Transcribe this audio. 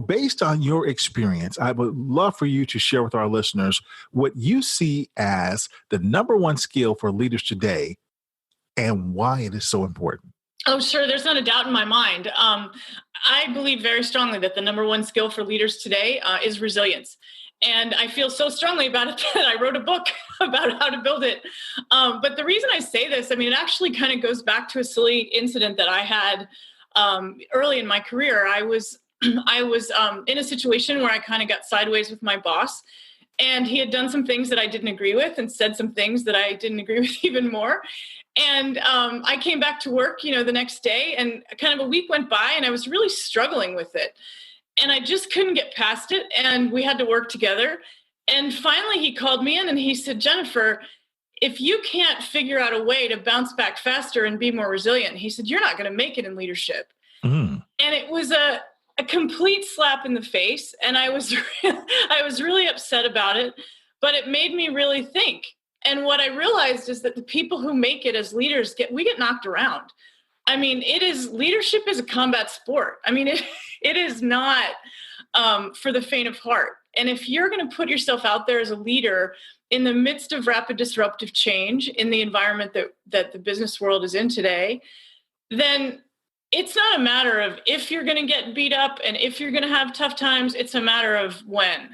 based on your experience, I would love for you to share with our listeners what you see as the number one skill for leaders today and why it is so important. Oh, sure. There's not a doubt in my mind. I believe very strongly that the number one skill for leaders today is resilience. And I feel so strongly about it that I wrote a book about how to build it. But the reason I say this, I mean, it actually kind of goes back to a silly incident that I had early in my career. I was in a situation where I kind of got sideways with my boss, and he had done some things that I didn't agree with and said some things that I didn't agree with even more. And I came back to work, the next day, and kind of a week went by, and I was really struggling with it. And I just couldn't get past it. And we had to work together. And finally, he called me in and he said, Jennifer, if you can't figure out a way to bounce back faster and be more resilient, he said, you're not going to make it in leadership. And it was a complete slap in the face. And I was really upset about it, but it made me really think. And what I realized is that the people who make it as leaders we get knocked around. I mean, leadership is a combat sport. I mean, it is not for the faint of heart. And if you're going to put yourself out there as a leader in the midst of rapid disruptive change in the environment that the business world is in today, then it's not a matter of if you're going to get beat up and if you're going to have tough times. It's a matter of when.